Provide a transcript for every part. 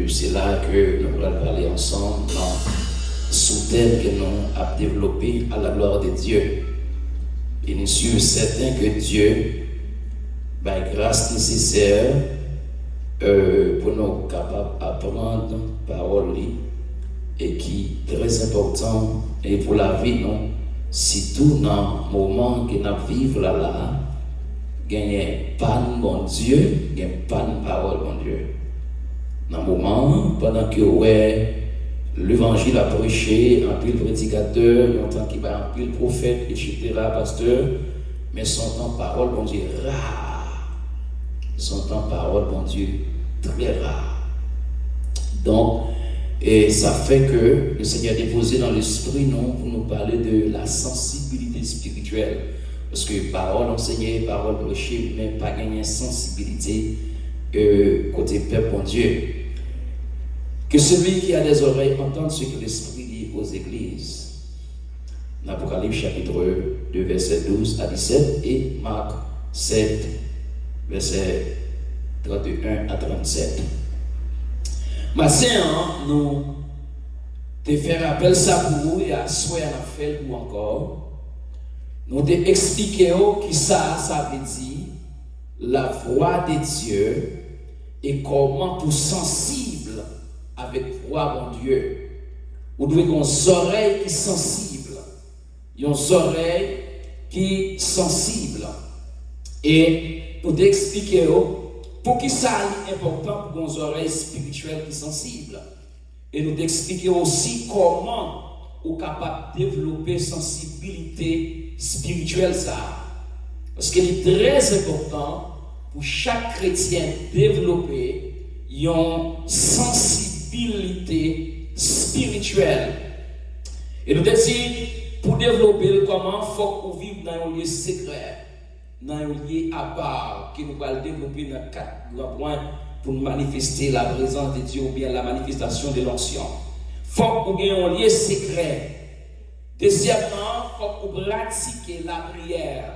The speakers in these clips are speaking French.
C'est là que nous allons parler ensemble dans sous-thème que nous avons développé à la gloire de Dieu. Et nous sommes certains que Dieu, par grâce nécessaire, pour nous capables d'apprendre la parole et qui est très important et pour la vie, non? Surtout dans le moment que nous vivons là, gagner pas de bon Dieu, gagner pas de parole bon Dieu. Dans le moment, pendant que l'évangile a prêché, un pile prédicateur, il y a un temps qui va un pile prophète, etc., pasteur, mais son temps parole bon Dieu rare. Son temps parole bon Dieu très rare. Donc, et ça fait que le Seigneur a déposé dans l'esprit, non, pour nous parler de la sensibilité spirituelle. Parce que parole enseignée, parole prêchée, mais pas gagner sensibilité côté peuple bon Dieu. Que celui qui a des oreilles entende ce que l'Esprit dit aux églises. L'Apocalypse chapitre 2, verset 12 à 17 et Marc 7, verset 31 à 37. Ma sœur, nous te faire appel ça pour vous et à souhait à la fait ou encore. Nous te expliquer qui ça veut dire la voix de Dieu et comment pour sensible avec voix mon Dieu. Vous devez avoir des oreilles qui sont sensibles. Des oreilles qui sont sensibles. Et nous te expliquer pour qui ça est important pour nos oreilles spirituelles qui sont sensibles. Et nous t'expliquer aussi comment on est capable de développer sensibilité spirituelle ça. Parce qu'il est très important pour chaque chrétien développer une sensibilité spirituelle. Et nous disons, pour développer comment il faut qu'on vive dans un lieu secret. Dans un lieu à part, que nous allons développer dans 4 grands points pour manifester la présence de Dieu ou bien la manifestation de l'onction. Il faut qu'on ait un lieu secret. Deuxièmement, il faut qu'on pratique la prière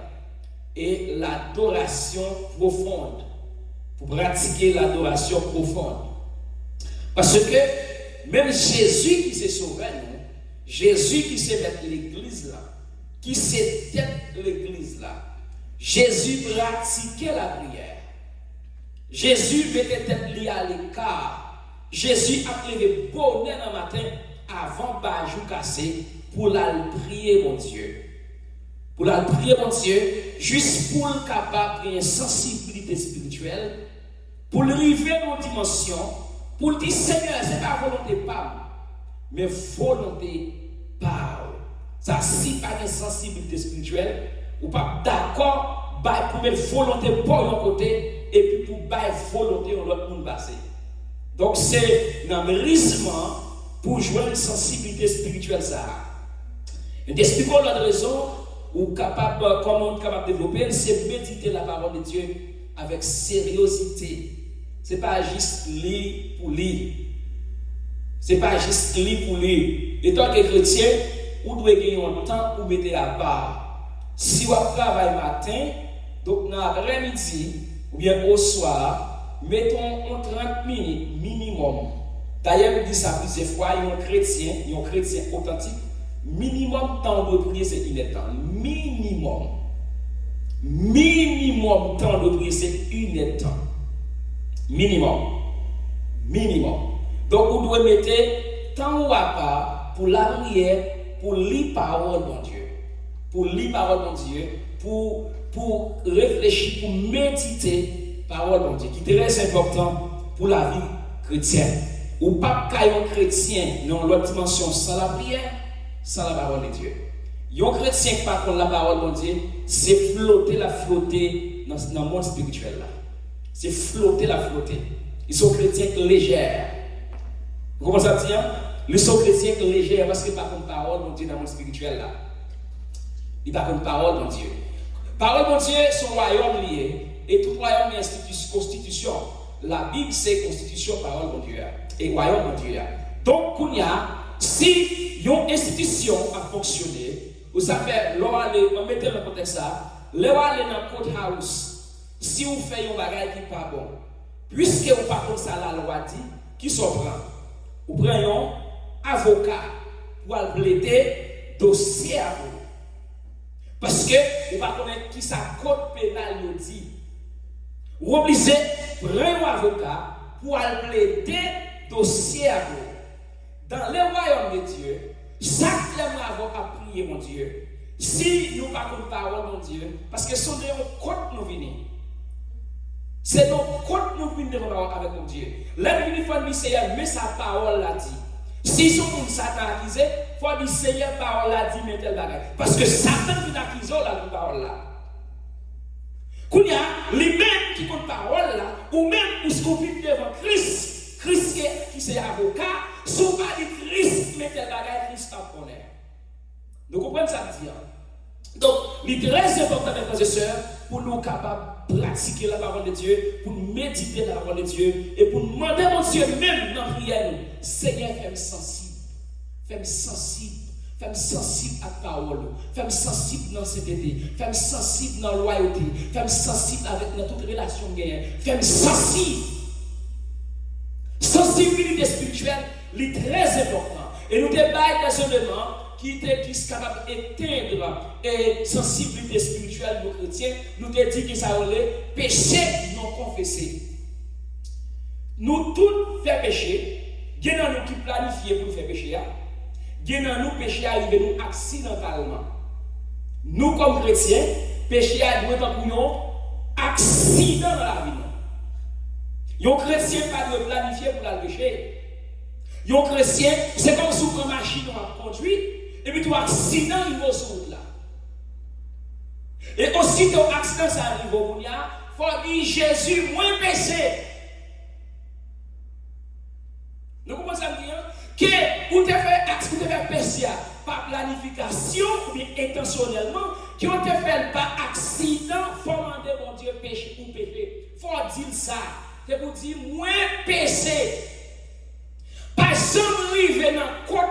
et l'adoration profonde. Pour pratiquer l'adoration profonde. Parce que même Jésus qui s'est sauvé, Jésus qui s'est mettre l'église là, qui s'est tête l'église là, Jésus pratiquait la prière. Jésus mettait tête liée à l'écart. Jésus a levé bonnet le matin avant bajou cassé pour la prier mon Dieu. Pour la prier mon Dieu, juste pour le capable de une sensibilité spirituelle, pour le arriver dans une dimension, pour le dire Seigneur, ce n'est pas volonté pas, mais volonté par. Ça, si pas une sensibilité spirituelle, ou pas d'accord, pour mettre volonté pour un côté et puis pour mettre volonté dans l'autre monde passé. Donc c'est un risque pour jouer une sensibilité spirituelle ça. Et d'expliquer l'autre raison ou capable comment on est capable de développer, c'est méditer la parole de Dieu avec sérieuxité. C'est pas juste lire pour lire. C'est pas juste lire pour lire. Et toi qui es chrétien, vous devez gagner un temps pour mettre à part. Si vous travaillez matin, donc dans l'après-midi ou bien au soir, mettons 30 minutes minimum. D'ailleurs, je dis ça plusieurs fois, un chrétien authentique, minimum temps de prier, c'est 1 heure. Minimum temps de prier, c'est 1 heure. Minimum. Donc, vous devez mettre temps ou à part pour la prière, pour lire parole de Dieu. Pour lire parole de Dieu, pour réfléchir, pour méditer parole de Dieu, qui est très important pour la vie chrétienne. Ou pas qu'un chrétien dans l'autre dimension sans la prière, sans la parole de Dieu. Un chrétien qui parle la parole de Dieu, c'est flotter dans le monde spirituel là. C'est flotter. Ils sont chrétiens légers. Vous comprenez ça dire? Ils sont chrétiens légers parce qu'ils parlent de parole de Dieu dans le monde spirituel là. Ils parlent de parole de Dieu. Parole de Dieu, son royaume lié. Et tout royaume est constitution. La Bible, c'est constitution, parole de Dieu. Et royaume de Dieu. Donc, si une institution a fonctionné, vous savez, on mettez le contexte ça, là, aller dans le courthouse, si vous faites un bagage qui n'est pas bon, puisque vous ne pas comme ça, la loi dit, qui s'en prend? Ou prenons avocat pour plaider dossier à vous. Parce que vous ne connaissez pas qui ça code pénal nous dit. Vous obligez prendre un avocat pour plaider dossier à vous. Dans le royaume de Dieu, chaque avons à prier, mon Dieu. Si nous ne parlons pas parole, mon Dieu, parce que ce sont des côtes nous venons. C'est nos côtes nous venons avec mon Dieu. Là, nous venons dire, Seigneur, mais sa parole l'a dit. Si son monde Satan accusé, il faut dire, Seigneur, parole l'a dit, mais tel bagage. Parce que Satan vient accuser la parole là. Quand il y a les mêmes qui comptent parole là, ou même où ce qu'on vit devant Christ, Christ qui c'est avocat, sous pas de Christ, mais tel bagage, Christ pas connaît. Nous comprenons ça dire. Donc, il est très important, mes frères et sœurs, pour nous capables de pratiquer la parole de Dieu, pour méditer la parole de Dieu, et pour demander à mon Dieu, même dans la prière, Seigneur, fais-moi sensible. Fais-moi sensible. Fais-moi sensible à ta parole. Fais-moi sensible dans cette idée. Fais-moi sensible dans la loyauté. Fais-moi sensible avec dans toute relation gagnée. Fais-moi sensible. Sensibilité spirituelle, c'est très important. Et nous débattons des éléments qui étaient capables d'éteindre et sensibilité spirituelle de nos chrétiens. Nous te dit que ça relève péché non confessé. Nous tous faisons péché. Il y a nous qui planifions pour faire péché. Il y a nous péché arrivé nous accidentellement. Nous comme chrétiens, péché a dû être un accident dans la vie. Un chrétien pas de planifier pour le péché. Un chrétien, c'est comme si une machine a conduit et puis tu as un accident il va sur route là. Et aussitôt accident ça arrive au monde, il faut dire Jésus moins péché. Nous commençons à dire que vous te fait péché par planification ou bien intentionnellement, que vous te fait par accident, il faut demander mon Dieu péché ou péché. Il faut dire ça. C'est pour dire moins péché. Pas jamais arriver dans le côté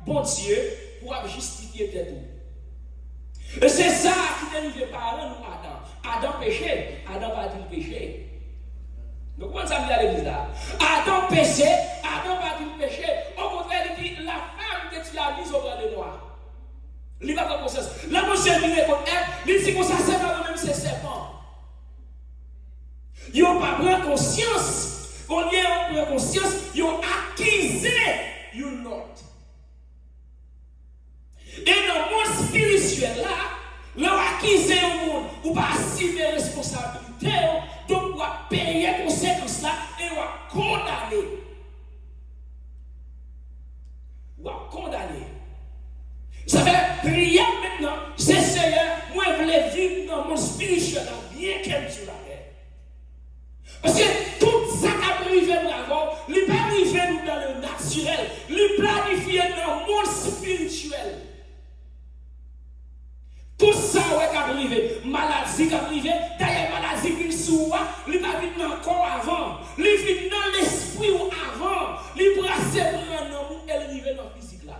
bon Dieu pour justifier tes tout. Et c'est ça qui est arrivé par nous, Adam. Adam péché, Adam va dire péché. Donc, comment ça me dit à l'église là? Adam péché, Adam va dire péché. Au contraire, il dit la femme que tu as mise au bras de noir. Il va pas conscience. La monsieur vient contre elle, il dit que ça c'est pas même ses serpents. Ils n'ont pas pris conscience. Au lieu de prendre conscience, ils ont accusé you not. Et dans le monde spirituel là, l'on accusé au monde, ou pas assumer responsabilité, donc on va payer conséquences là et on va condamner. On va condamner. Ça fait prier maintenant, c'est Seigneur, moi je voulais vivre dans le monde spirituel là, bien qu'elle sur la terre. Parce que tout ça qui a privé avant, il n'est pas privé dans le naturel, il est planifié dans le monde spirituel. Tout ça qui a privé, maladie qui a privé, d'ailleurs maladie qui est sous moi, il n'est pas venu dans le corps avant, il est venu dans l'esprit avant, il est brassé dans l'amour et il est arrivé dans le physique là.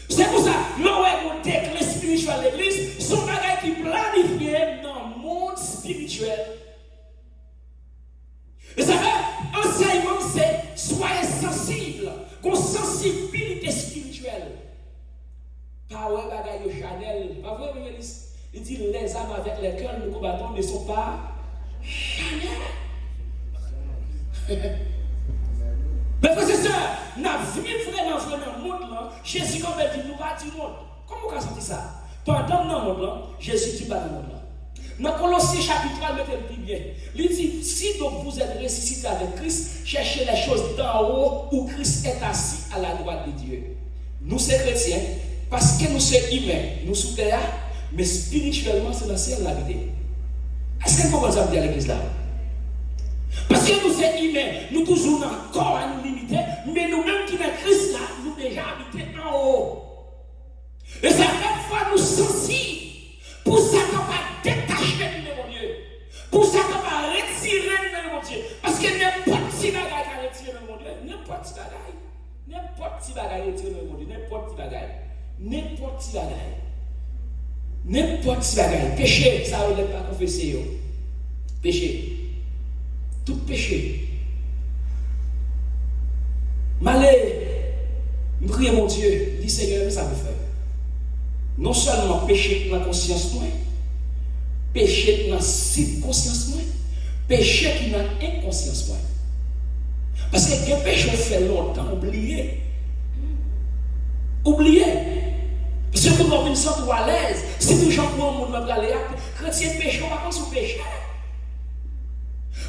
C'est pour ça, là où on déclare spirituel de l'église, son bagage qui est planifié dans le monde spirituel. Et ça fait, enseignement, c'est soyez sensible, qu'on sensibilité spirituelle. Pas ouais, bagaille de Chanel. Pas vrai, il dit les âmes avec lesquelles nous combattons ne sont pas Chanel. Mais frères et sœurs, nous avons vraiment dans le monde là. Jésus, comme il dit, nous pas du monde. Comment on a senti ça? Pendant dans le monde là, Jésus dit pas dans le monde là. Dans Colossiens chapitre 3, mettez le plus bien. Il dit, si donc vous êtes ressuscité avec Christ, cherchez les choses d'en haut où Christ est assis à la droite de Dieu. Nous, c'est chrétiens, parce que nous sommes humains, nous sommes terre, mais spirituellement, c'est dans le ciel la vie. Est-ce que vous comprenez ça à l'église là? Parce que nous sommes humains, nous toujours dans le corps à nous limiter, mais nous-mêmes qui sommes Christ là, nous déjà habités en haut. Et ça fait fois nous sensibles. Pour ça qu'on va détacher de mon Dieu. Pour ça qu'on va retirer de mon Dieu. Parce que n'importe qui bagaille à retirer de mon Dieu. N'importe qui bagaille. N'importe qui bagaille à retirer de mon Dieu. N'importe qui bagaille. N'importe qui bagaille. N'importe qui bagaille. Péché, ça ne veut pas confesser. Péché. Tout péché. Malé, je prie mon Dieu, dis Seigneur, ça me fait. Non seulement péché dans la conscience, péché dans la subconscience, péché qui dans l'inconscience. Parce que les péchés fait longtemps, oublié. Parce que pour nous sentir à l'aise, si tout gens pour un monde aller chrétien péché, on va contre son péché.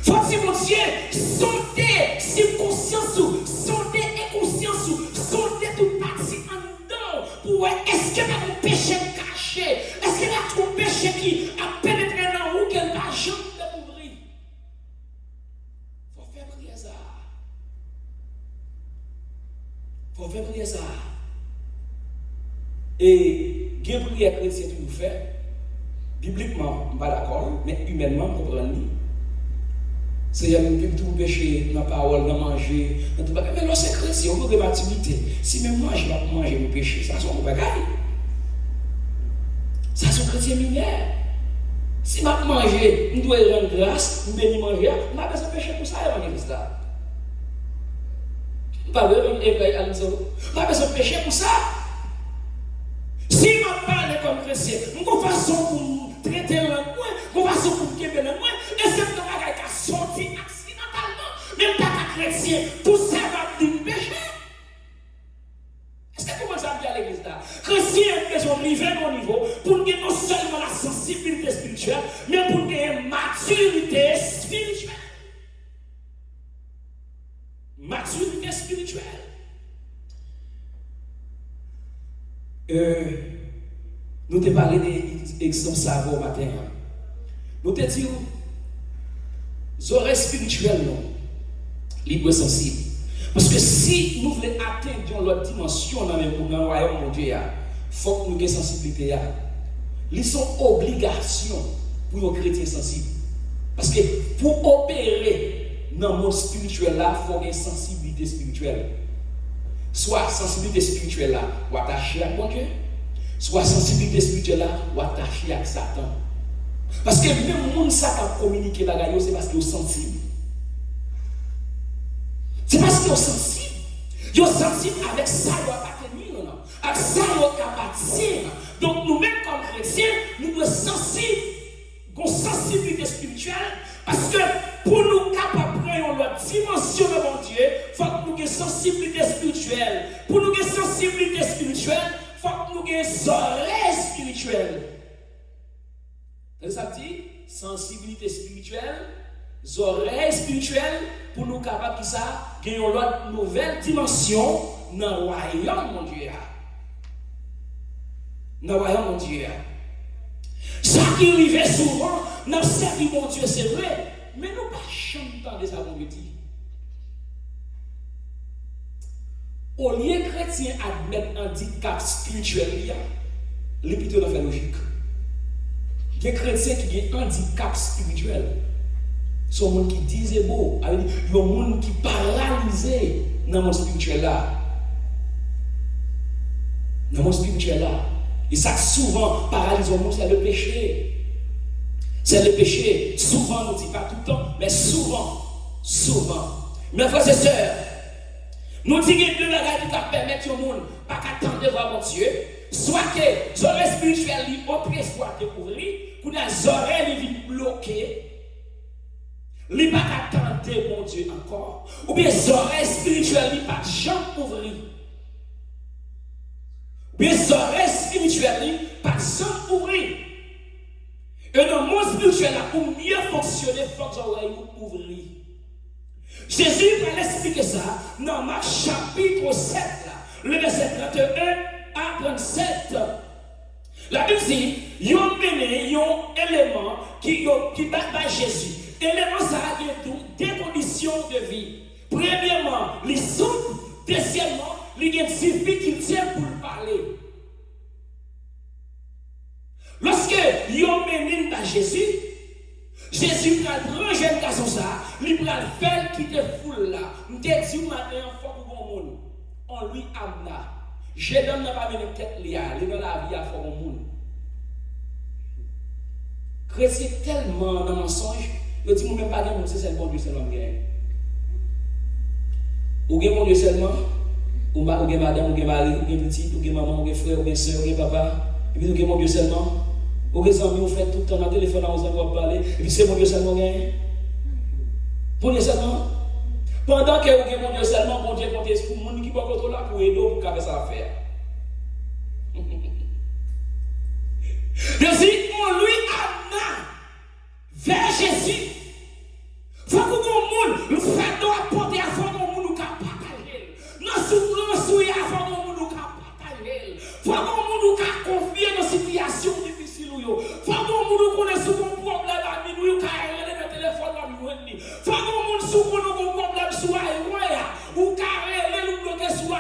Faut que mon Dieu, sondez subconscience, sondez inconscience, sondez toute partie en dedans pour voir est-ce qu'il y a un péché caché, est-ce qu'il y a un péché qui a pénétré dans vous qu'elle n'a jamais ouvrir. Faut faire prier ça. Faut faire prier ça. Et bien prière chrétienne que nous faisons, bibliquement, je ne suis pas d'accord, mais humainement, je comprends. C'est un peu tout péché, dans la parole, dans manger, dans tout bagage. Mais là, c'est chrétien, on peut de activité. Si même moi, je vais manger mon péché, ça sont mon bagage. Ça sont chrétiens mineurs. Si je mange, je dois rendre grâce, je vais manger, je n'ai pas besoin de péché pour ça, l'évangéliste là. Je n'ai pas besoin de péché pour ça. Si je parle comme chrétien, je n'ai pas façon pour traiter le moins, je n'ai pas façon pour me le moins, et c'est un bagage qui a sorti accidentellement, même pas qu'un chrétien, tout ça va dire péché. Est-ce que vous commencez à dire à l'église là? Chrétien a besoin de arriver à mon niveau pour gagner non seulement la sensibilité spirituelle, mais pour gagner une maturité spirituelle. Maturité spirituelle. Nous t'ai parlé des exemples savants au matin. Nous t'ai dit, les oreilles spirituelles, non, libre sensible. Parce que si nous voulons atteindre l'autre dimension dans le royaume de Dieu, il faut que nous ayons sensibilité. Ils sont obligations pour les chrétiens sensibles. Parce que pour opérer dans le monde spirituel, il faut avoir une sensibilité spirituelle. Soit sensibilité spirituelle là, ou attaché à mon Dieu, soit sensibilité spirituelle là, ou attaché à Satan. Parce que même le monde Satan communique bagaille, c'est parce qu'il est sensible. C'est parce qu'il est sensible. Il est sensible avec ça, il doit pas tenir, avec ça, il doit pas partir. Donc nous-mêmes comme chrétiens, nous devons sensibles, une sensibilité spirituelle, parce que pour nous capables de prendre la dimension de mon Dieu, il faut que nous ayons une sensibilité spirituelle. Pour nous ayons une sensibilité spirituelle, il faut que nous ayons une oreille spirituelle. Ça dit sensibilité spirituelle, oreilles spirituelles, pour nous capables de ça, gagner une nouvelle dimension dans le royaume mon Dieu. Dans le royaume mon Dieu. Ça qui arrive souvent, dans le service mon Dieu, c'est vrai, mais nous pas chanter des avant de dire. Au lieu chrétien admettre un handicap spirituel, il y a plutôt dans la logique. Il y a des chrétiens qui ont un handicap spirituel. Ce sont des gens qui disent beau, il y a des gens qui sont paralysés dans le monde spirituel là. Dans le monde spirituel là. Et ça souvent paralyse le monde, c'est le péché. C'est le péché. Souvent, on ne dit pas tout le temps, mais souvent. Mes frères et sœurs, nous disons que deux bagages qui permettent au monde pas qu'attendre de voir mon Dieu. Soit que les oreilles spirituelles oppressent pour découvrir, que les oreilles sont bloquées. Il n'y a pas qu'attendre mon Dieu encore. Ou bien les oreilles spirituelles ne pas jamais ouvrir. Ou bien les oreilles spirituelles ne pas jamais ouvrir. Et dans le monde spirituel, pour mieux fonctionner, il faut que les oreilles ouvrir. Jésus va l'expliquer ça dans Marc chapitre 7, là, le verset 31 à 37. La Bible dit, ils ont mené un élément qui bat Jésus. Élément ça a deux conditions de vie. Premièrement, les soupes. Deuxièmement, les difficultés pour parler. Lorsque ils ont mené à Jésus, Jésus prend un jeune garçon ça, il prend le faire qui te foule là. Il te dit matin en fois pour bon monde. On lui amena. Je donne pas mené tête liа, il dans la vie à faire bon monde. Chrétien tellement dans mensonge, il dit même pas de c'est le bon Dieu, c'est l'homme. Ou bien mon Dieu seulement, ou bien madame, ou bien mari, ou bien petit, ou bien maman, ou bien frère, ou bien soeur, ou bien papa, et puis ou bien mon Dieu seulement. Ou bien amis, on fait tout le temps dans le téléphone, on va parler, et puis c'est mon Dieu seulement. Mon Dieu seulement. Pendant que vous avez mon Dieu seulement, mon Dieu compte pour le monde qui va contrôler pour aider pour faire ça à faire. Merci, on lui amène vers Jésus. Il faut que le monde fait doit apporter avant que le monde nous partager. Nous souhaitons avant que le monde nous partager. Il faut que le monde nous confier dans une situation difficile. Il faut que le monde nous connaisse son problème à nous, nous carrément dans le téléphone à nous. Il faut que le monde nous connaisse problème sur la ou carrément nous bloquer sur la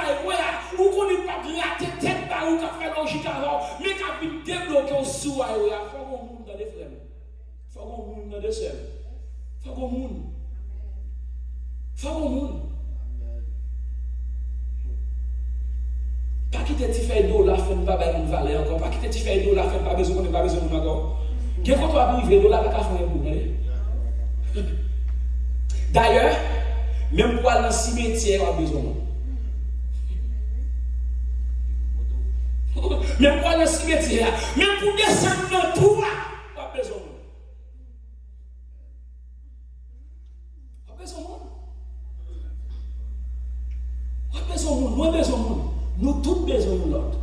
ou qu'on n'est pas gratter tête par ou qu'a fait logique avant, mais qu'a pu débloquer sur la il faut que le monde dans les frères. Il faut que le monde dans les sœurs. Faut que le monde. Faut que le monde. Pas quitter tes feuilles d'eau là, fait pas bailler une valeur encore. Pas quitter tes feuilles d'eau là, fait pas besoin de nous encore. Qu'est-ce qu'on doit arriver d'eau là, pas qu'à faire un bout. D'ailleurs, même pour aller dans le cimetière, on a besoin. Même pour aller dans le cimetière, même pour descendre dans le toit, on a besoin. Nous tous besoin de l'autre.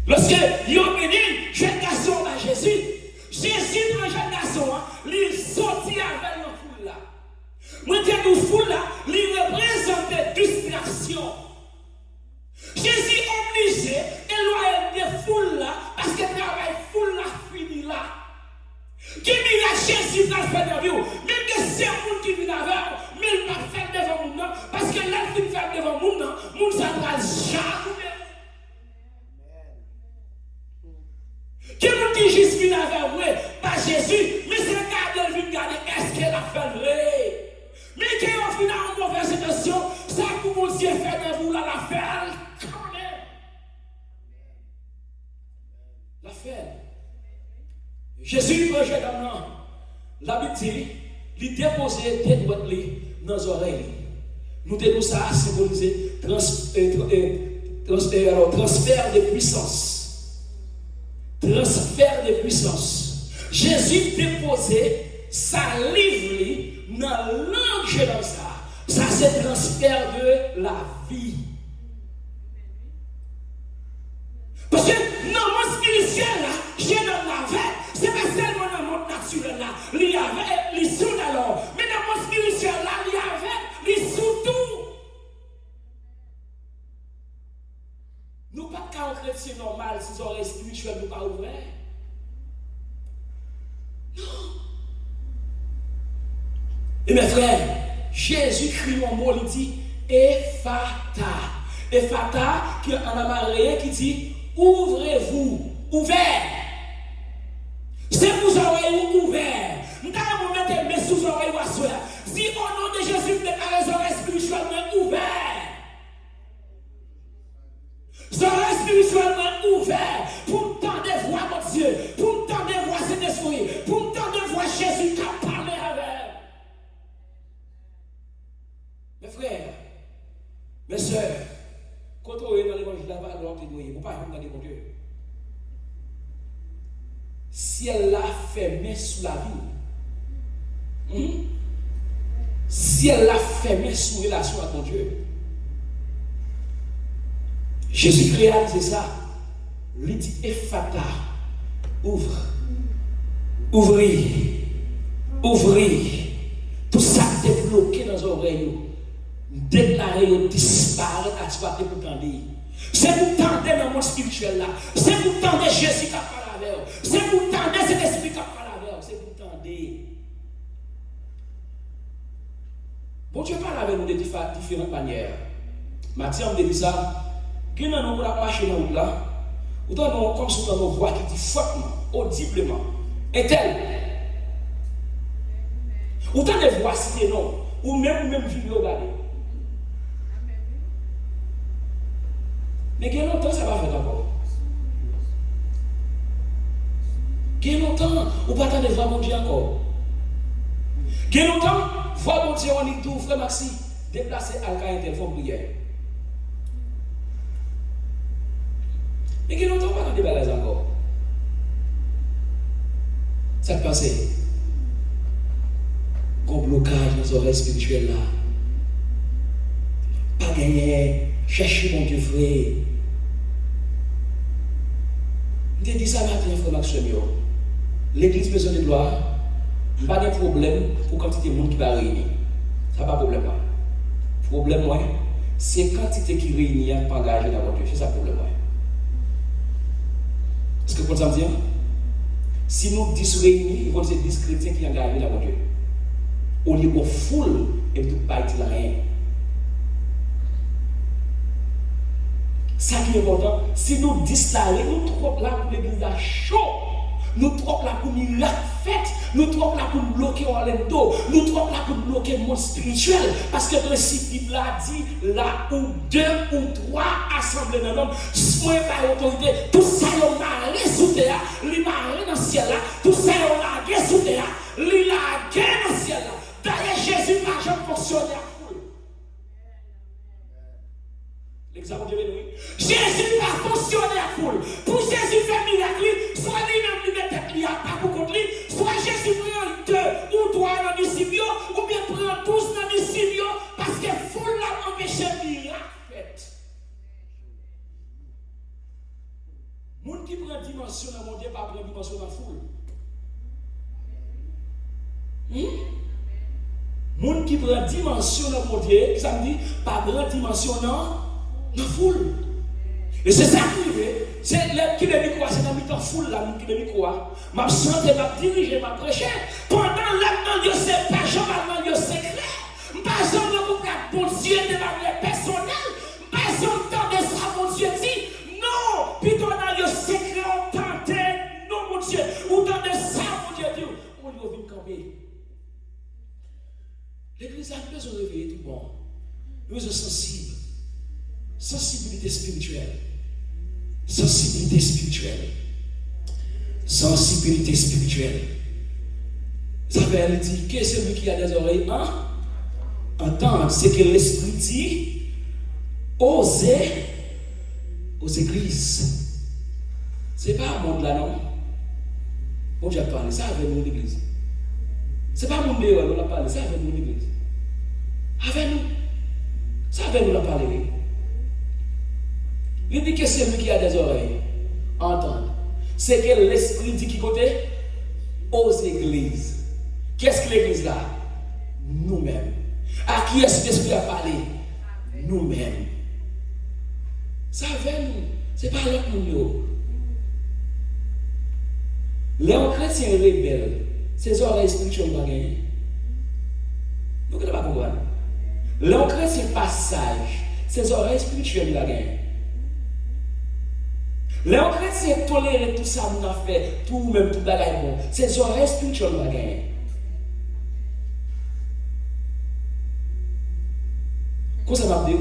Lorsque ils ont venu, jeune garçon à Jésus, Jésus prend jeune garçon, il sortit avec la foule là. Moi, je nous foule là, il représente distraction. Jésus obligé d'éloigner des foules là, parce que le travail foule là fini là. Qui mira Jésus dans le fait de vous, même que c'est un monde qui vient avec, mais il va faire devant nous, parce que là, il fait devant nous, nous ça ne va jamais. Qui nous dit juste vient avec vous, pas Jésus, mais c'est garder, il vient garder, est-ce qu'elle a fait vrai? Mais qui au final, en mauvaise situation, ça pour mon Dieu fait de vous, là, la faire, quand même. La faire. Jésus va jeter dans la Bible, il déposait des doigts dans les oreilles. Nous devons ça symboliser transfert de puissance. Transfert de puissance. Jésus déposait sa livre dans la langue dans ça. Ça, c'est transfert de la vie. Parce que dans le monde spirituel, j'ai dans la vie. C'est pas seulement dans le monde naturel là, il y avait, il sous alors, mais dans le monde spirituel là, il y avait, il sous tout. Nous pas qu'un chrétien normal, si les oreilles spirituelles nous pas ouvertes. Non. Et mes frères, Jésus crie un mot, il dit Ephata. Ephata, qui est en amarré, qui dit ouvrez-vous, ouvert. C'est vos oreilles ouvertes. Nous allons mettre mes sous-oreilles ou assoir. Si au nom de Jésus, vous avez les oreilles spirituellement ouvertes. Les oreilles spirituellement ouvertes. Pour entendre des voix, mon Dieu. Pour entendre des voix, cet esprit. Pour entendre des voix, Jésus qui a parlé avec. Mes frères, mes soeurs, quand on est dans l'évangile là-bas, on ne peut pas regarder mon Dieu. Si elle l'a fermé sous la vie, si elle l'a fermé sous relation avec mon Dieu, Jésus réalise ça. Il dit Ephata, ouvre, ouvrez, ouvrez. Tout ça qui est bloqué dans les oreilles, déclarer, disparaître à toi pour t'entendre. C'est pour t'entendre dans le monde spirituel là. C'est pour t'entendre Jésus qui a parlé avec vous. C'est pour t'entendre cet esprit qui a parlé avec vous. C'est pour t'entendre. Bon Dieu parle avec nous de différentes manières. Mathieu me dit ça. Quand nous marchons dans le là, nous avons comme si nous avons une voix qui dit fortement, audiblement, est-elle? Ou t'as des voix citées non, ou même vivre regarder. Mais qu'il y a longtemps, ça va faire d'abord. Qu'il y a longtemps, ou pas t'en voir mon Dieu encore. Quel longtemps, fois bon Dieu, on dit tout, frère Maxi, déplacer Alcaïn tel fond prière. Mais quel longtemps, on va dans des bagages encore. Ça te passe. Qu'on blocage dans les oreilles spirituelles là. Pas gagner, chercher mon Dieu frère. Je te dis ça matin, frère Maxime. L'église besoin de gloire. Pas de problème pour quantité de monde qui va réunir. Ça pas de problème. Le problème, c'est quantité qui réunit et pas engagé dans votre Dieu. C'est ça le problème. Est-ce que vous comprenez ça me dire? Si nous 10 réunis, il y a 10 chrétiens qui sont engagés dans votre Dieu. Au lieu de foule et tout pas dire rien. Ça qui est important, si nous distalons, nous trop là pour l'église à chaud, nous trop là pour miracle fête, nous trop là pour bloquer Orlando, nous trop là pour bloquer le monde spirituel, parce que le principe là dit, là où 2 ou 3 assemblés dans l'homme, soin par autorité, tout ça on a résoudre, il m'a dans le ciel là, tout ça on a résoudre, il a gagné dans le ciel là. D'ailleurs Jésus n'a jamais fonctionné à foule. L'exemple de Dieu, Jésus n'a fonctionné à foule. Pour Jésus faire miracle, soit lui-même lui met tête pas pour contre lui, soit Jésus prend 2 ou 3 dans le disciple, ou bien prend 12 dans le disciple, parce que foule l'a empêché miracle fait. Monde qui prend dimension dans mon Dieu, pas prend dimension dans la foule. Monde qui prend dimension dans mon Dieu, ça me dit, pas prend dimension dans la foule. Et c'est ça qui est. C'est l'aide qui est micro, c'est dans le foule là, qui est micro. Ma santé, ma diriger, ma prêcher. Pendant là, Dieu c'est pas jamais Dieu secret. Pas jamais pour bon Dieu de manière personnelle. Pas jamais de ça, mon Dieu dit. Non, plutôt dans Dieu secret, on tente. Non, mon Dieu. Ou dans de ça, mon Dieu dit. On lui vient camper. L'église a besoin de réveiller tout le monde. Nous sommes sensibles. Sensibilité spirituelle. Sensibilité spirituelle. Sensibilité spirituelle. Ça veut dire que celui qui a des oreilles entendre ce que l'Esprit dit aux églises. Ce n'est pas un monde là, non? Bon, j'ai parlé, ça avec nous l'église. Ce n'est pas un monde là, on a parlé, ça avec nous l'église. Avec nous. Ça avec nous la parler. Il dit que celui qui a des oreilles entendre. C'est que l'Esprit dit qui côté? Aux églises. Qu'est-ce que l'église là? Nous-mêmes. À qui est-ce que l'Esprit a parlé? Nous-mêmes. Ça avec nous. Ce n'est pas l'autre monde. Les chrétiens rebelles, ces oreilles spirituelles ne vont pas gagner. Vous ne pouvez pas comprendre. Les chrétiens pas sages, ces oreilles spirituelles ne vont pas gagner. Les chrétiens tolèrent tout ça, nous avons fait, tout même tout bagaille bon. Ces oreilles spirituelles ne vont pas gagner. Comment ça va dire?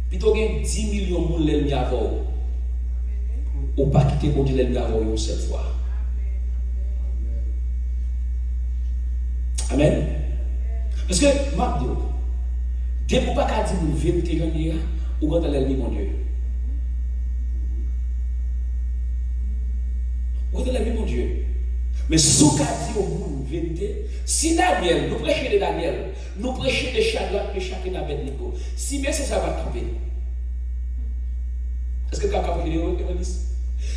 Plutôt que 10 millions de monde l'ennemi avant. Ou pas quitter pour dire l'ennemi avant une seule fois. Amen. Parce que, ma Dieu, dès pour pas qu'à dire une vérité, ou quand l'ennemi, mon Dieu. Ou quand l'ennemi, mon Dieu. Mais ce qu'a dit au bout, une vérité, si Daniel, nous prêchons de Daniel, nous prêchons de Shadrach, de chacun d'Abednego, si mais c'est ça va camper. Est-ce que tu as compris l'évangéliste?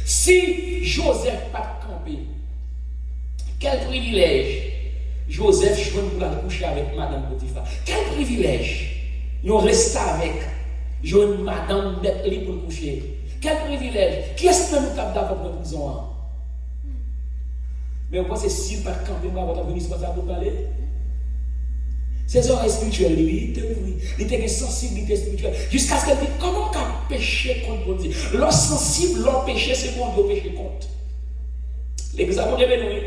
Si Joseph pas campé, quel privilège Joseph choisit pour aller coucher avec Madame Potiphar. Quel privilège ils restent avec jeune Madame mettre lui pour coucher. Quel privilège. Qui est-ce que nous capable d'accord pour la prison? Mais on pense que si pas camper, on va venir sur ça pour parler. Ces oreilles spirituelles, lui, il était une sensibilité spirituelle. Jusqu'à ce qu'elle dise comment on a péché contre bon Dieu. L'homme sensible, l'homme péché, c'est bon Dieu péché contre. L'examen de Benoît.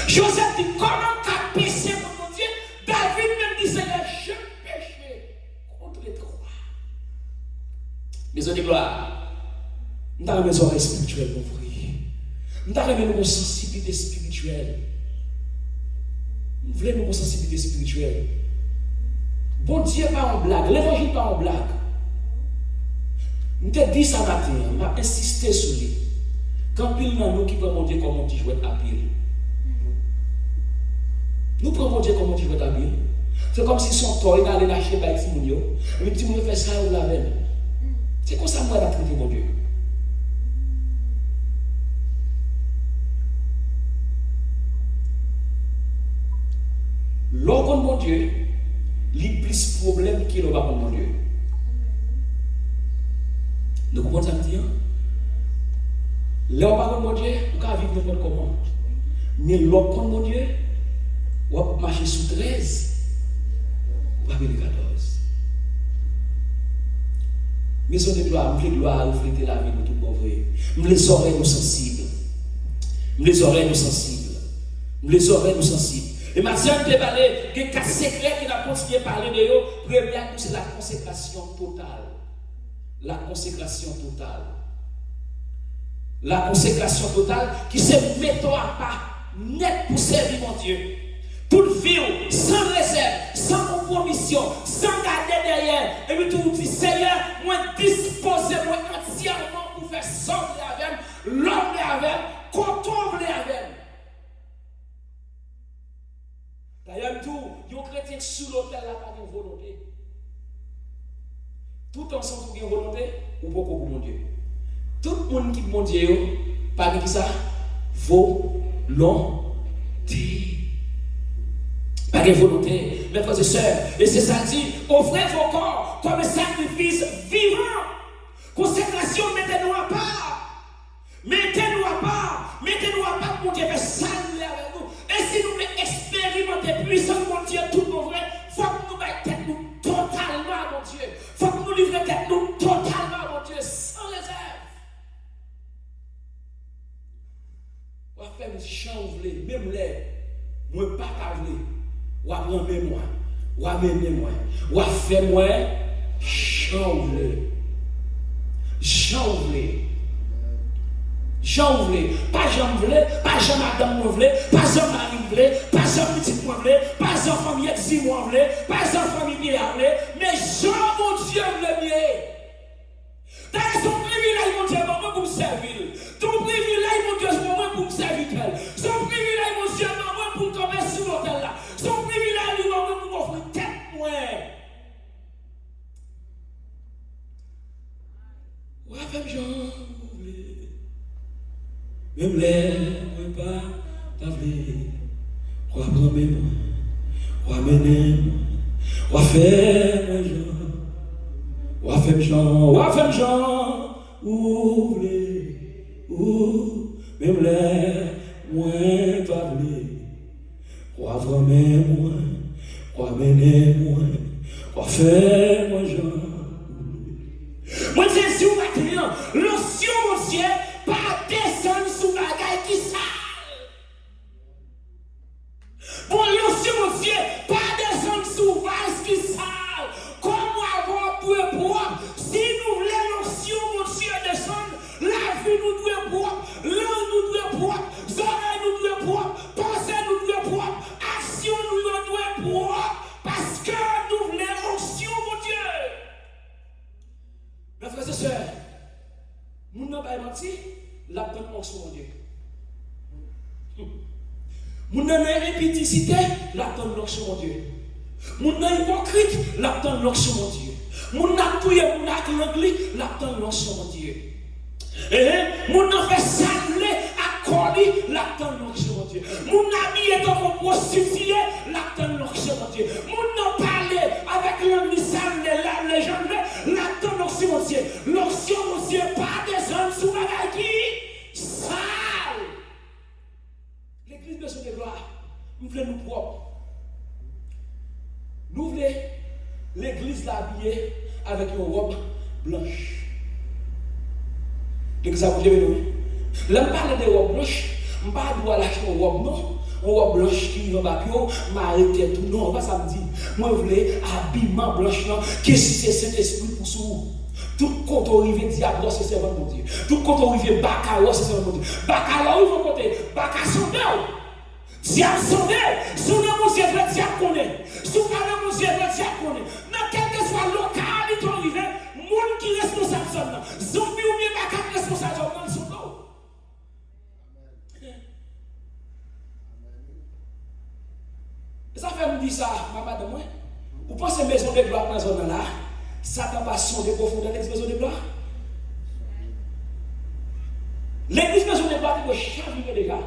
Joseph dit comment on a péché contre bon Dieu. David même dit Seigneur, je péché contre les trois. Mes amis, gloire. Nous avons mes oreilles spirituelles, mon frère. Nous avons une sensibilité spirituelle. Nous voulons une sensibilité spirituelle. Bon Dieu pas en blague, l'évangile pas en blague. Je te dis ça matin, je vais insister sur lui. Quand pile dans nous qui prenons Dieu comme on dit jouer à pile. Nous prenons Dieu comme on dit jouer à pile. C'est comme si son toit il allait lâcher par Timounio. Et Timounio fait ça ou la même. C'est comme ça moi la traiter mon Dieu. L'organe mon Dieu, il y a plus de problèmes qu'il n'y a pas mon Dieu. Nous comprenons ça me dire? Là, on mon Dieu, on peut vivre n'importe comment. Mais l'organe mon Dieu, on va marcher sous 13, on va venir 14. Mais son de gloire, je gloire refléter la vie de tout bon vrai. Les oreilles nous sensibles. Les oreilles nous sensibles. Les oreilles nous sensibles. Et Mathieu te parlé de 4 secrets qu'il a continué à parler de eux. Premier, c'est la consécration totale. La consécration totale. La consécration totale qui se met à pas net pour servir mon Dieu. Toute vie, sans réserve, sans compromission, sans garder derrière. Et puis tout dit, Seigneur, moi disposé, moi entièrement pour faire sembler avec l'homme avec, contempler avec. D'ailleurs, tout, les chrétiens sous l'autel là, pas de volonté. Tout ensemble, pour une volonté, ou beaucoup pour mon Dieu. Tout le monde qui mon Dieu, pas de qui ça? Volonté. Pas de volonté, mes frères et sœurs. Et c'est ça dit, offrez vos corps comme un sacrifice vivant. Consécration, mettez-nous à part. Mettez-nous à part. Mettez-nous à part pour Dieu fait saluer avec nous. Et si nous voulons expérimenter puissance, mon Dieu, tout mon vrai, il faut que nous mettions nous totalement, mon Dieu. Il faut que nous livrions nous totalement, mon Dieu, sans réserve. On va faire une chanvler, même les, moi pas parler. Ou à prendre moi, ou à mener moi, ou à faire moi, chanvler. Chanvler. Chanvler. Pas janvler, pas jamais madame m'envler, pas jamais mari m'envler, pas jamais petit m'envler, pas jamais famille ex m'envler, pas jamais famille bien m'envler, mais Jean mon Dieu le mieux. T'as son privilège mon Dieu maman pour me servir. Ton privilège mon Dieu maman pour me servir. Son privilège mon Dieu maman pour tomber sur l'hôtel là. Son privilège maman pour m'offrir tête moi. Ouais même Jean même les pas t'avler. Quoi prendre moi. Quoi mener moi. Quoi faire Jean. Wa femme Jean, ouvrez, ou même les moins parler. Wa vraiment moi, wa mener moi, wa faire moi Jean. Moi Jésus matin, l'onction mon Dieu, pas descendre sous bagaille qui sale. Bon l'onction mon Dieu, pas descendre sous vase qui sale. Comment avoir pour propre? Si nous voulons l'onction, mon Dieu, descendre, la vie nous doit propre, l'an nous doit propre, oreilles nous doit propre, pensée nous doit propre, action nous doit propre, parce que nous voulons l'onction, mon Dieu. Mes frères et sœurs, nous n'avons pas menti, la bonne onction, mon Dieu. Nous n'avons pas répéticité, la bonne onction, mon Dieu. Mon n'a hypocrite, l'attend l'onction mon Dieu. Mon n'a touillé, mon n'a l'anglais, l'attend l'onction mon Dieu. Et mon n'a fait saluer à Coli, l'attend l'onction mon Dieu. Mon n'a mis dans mon prostitué, l'attend l'onction mon Dieu. Mon n'a parlé avec l'anglais salué, les gens, l'attend l'onction mon Dieu. L'onction mon Dieu, pas des hommes sous la qui sale. L'église de son gloire, nous voulons nous propres. Nous voulons l'église l'habiller avec une robe blanche. Donc ça vous dit, là, je parle de robe blanche, je ne parle pas d'acheter une robe non, une robe blanche qui est en bas, m'arrêter tout. Non, pas ça me dit. Moi, je voulais habillement blanche, qu'est-ce que c'est cet esprit pour sous? Tout compte arrivé diable, c'est servant de Dieu. Tout compte arrivé bacaro, c'est servant de Dieu. Bacaro, il faut compter. Bacaro, Diable sonné, sous le monsieur le diable connaît. Sous le monsieur le diable connaît. Dans quel que soit localité arrivé, monde qui est responsable zone, zombie ou bien macaque responsable zone, son nom. Ça fait me dire ça, madame moi. Vous pensez maison de gloire dans la zone là, ça t'a pas sondé profondeur de maison de gloire. L'église maison de gloire doit chavirer les gars.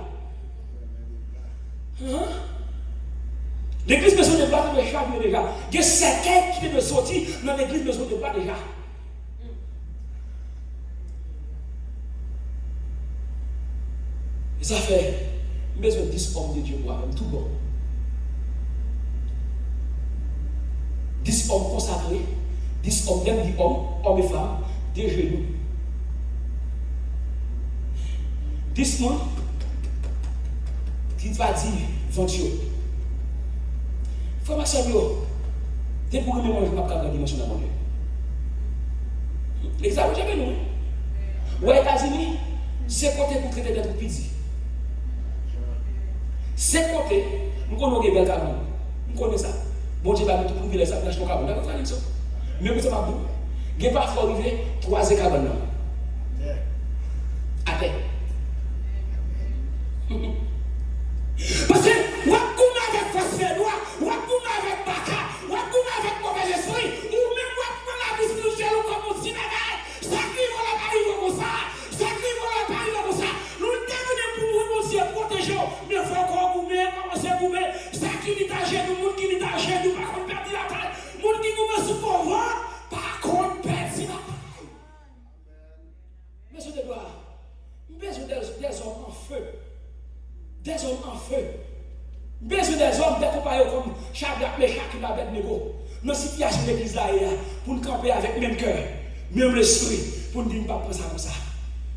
L'église maison de gloire doit chavirer les gars. Il y a certains qui veulent sortir dans l'église maison de gloire déjà. Et ça fait besoin de 10 hommes de Dieu pour avoir tout bon. 10 hommes consacrés, 10 hommes, même 10 hommes et femmes, des genoux. 10 monde qui va dire venture. Formation, c'est pour que nous mangeons pas la dimension de la monnaie. L'examen, j'ai nous. Aux États-Unis, c'est côté pour traiter des trucs petits. C'est côté, nous connaissons des belles cabanes. Nous connaissons ça. Bon Dieu va nous trouver les sapins dans le cabane. D'accord, ça. Mais vous savez, il n'y a pas parfois arrivé 3 cabanes. Attends. Parce que, ou avec force noire, ou avec baka, ou avec mauvais esprit, ou même ou la vie spirituelle ou comme on dit, ça qui va la parler comme ça, ça qui va la parler comme ça. Nous devons pour nous aussi protéger, mais il faut qu'on goûte, commencer à goûter, ça qui n'est pas gêné, nous qui n'est pas gêné, nous par contre perdre la taille, nous qui nous met sous pouvoir, par contre perdre la taille. Monsieur de gloire, besoin des hommes en feu. Des hommes en feu. Besoin des hommes découpés comme Shadrach, Meshach et Abednego. Dans la situation de l'église là, pour nous camper avec le même cœur, même l'esprit, pour nous dire pas penser comme ça.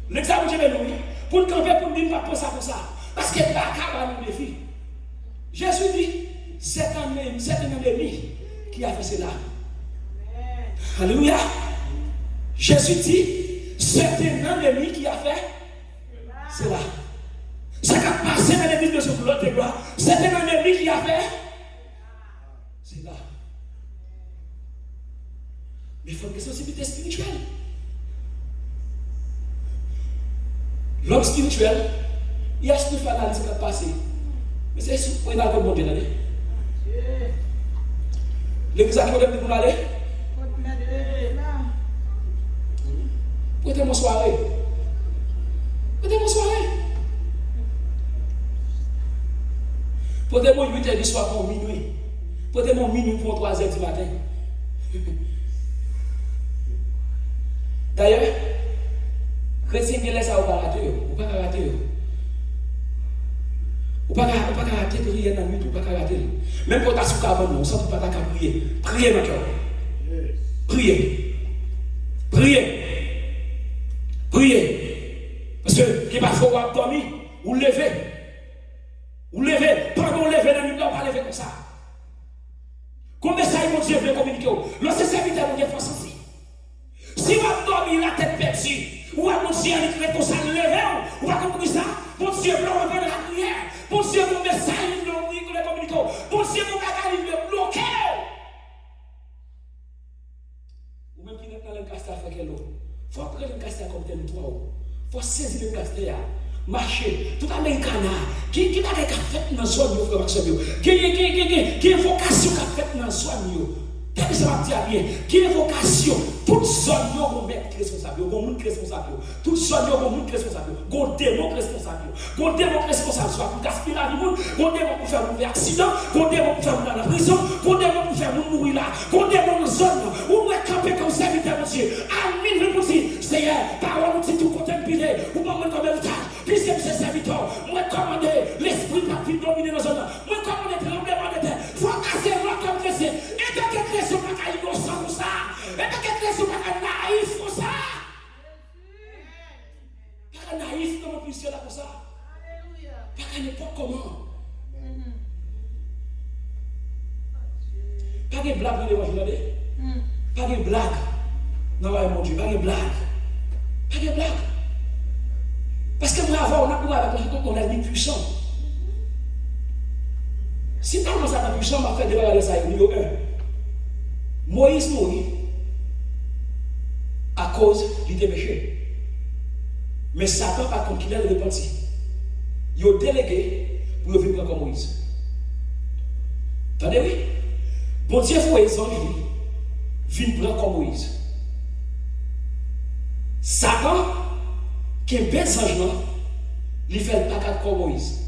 L'examen je vais nous, pour nous camper, pour nous dire pas penser comme ça. Parce que la cabane nous défie. Jésus dit, c'est un ennemi qui a fait cela. Alléluia. Jésus dit, c'est un ennemi qui a fait cela. Ça qui a passé dans l'église de ce de gloire, c'est un ennemi qui a fait. C'est là. Mais il faut une sensibilité spirituelle. L'homme spirituel, il y a ce qu'il fait analyse qui a passé. Mais c'est ce qu'on a comme bon Dieu d'aller. L'église à qui on aime pour aller. Prêtez-moi soirée. Prêtez-moi soirée. Prêtez-moi 8h du soir pour minuit. Prêtez-moi minuit pour 3h du matin. D'ailleurs, chrétien qui laisse ça au parateur, ou pas rater. Ou pas rater prier dans la nuit, ou pas rater. Même quand tu as sous cabane, on sent que tu pas prier. Priez dans le cœur. Priez. Priez. Priez. Parce que qui va falloir dormir ou lever. Ou lever, pendant lever dans la nuit, on va lever comme ça. Combien ça, mon Dieu veut communiquer? Lorsque c'est serviteur, mon Dieu faut sentir. Si vous dormir la tête perdue, ou à mon Dieu, il est comme ça, lever, ou va comprendre ça, mon Dieu veut revenir de la prière, mon Dieu veut message, il veut communiquer, mon Dieu veut bagarre, il veut bloquer. Ou même qui n'est pas dans le casteur, il faut prendre le casteur comme tel, il faut saisir le casteur. Marcher, tout Américain qui n'a pas fait dans la zone, qui a vocation qui a fait dans la zone. Qu'est-ce que ça va dire bien? Qui a vocation, toute zone, il y a un mec responsable, il y a un monde responsable, toute zone, il y a un monde responsable, il y a un démon responsable, il y a un démon responsable, soit pour gaspiller la vie, il y a un démon pour faire un accident, il y a un démon pour faire dans la prison, il y a un démon pour faire mourir là, il y a un démon dans la zone, où on est campé comme serviteur, monsieur. Amen, vous dites, Seigneur, parole, nous dit tout contemplé, ou pas comme héritage. Puisque c'est serviteur, moi commandé, l'esprit pas pu dominer nos zones. Moi commandé, tremblement de terre. Il faut casser l'autre comme cresser. Et tant que cresser, pas qu'à innocent pour ça. Et tant que cresser, pas qu'à naïf pour ça. Pas qu'à naïf comme on puisse là pour ça. Pas qu'à n'importe comment. Pas de blague dans l'évangile. Pas de blague. Non, mon Dieu, pas de blague. Pas de blague. Parce que moi, avant, on a ennemi puissant. Si tellement ça n'a puissant, m'a fait débarrasser ça. Numéro 1. Moïse mourit à cause du péché. Mais Satan, par contre, il a le repenti. Il a délégué pour venir prendre comme Moïse. Attendez, oui? Bon Dieu, vous les anges, viennent prendre comme Moïse. Satan, qui est bel ange, il fait le paquet comme Moïse.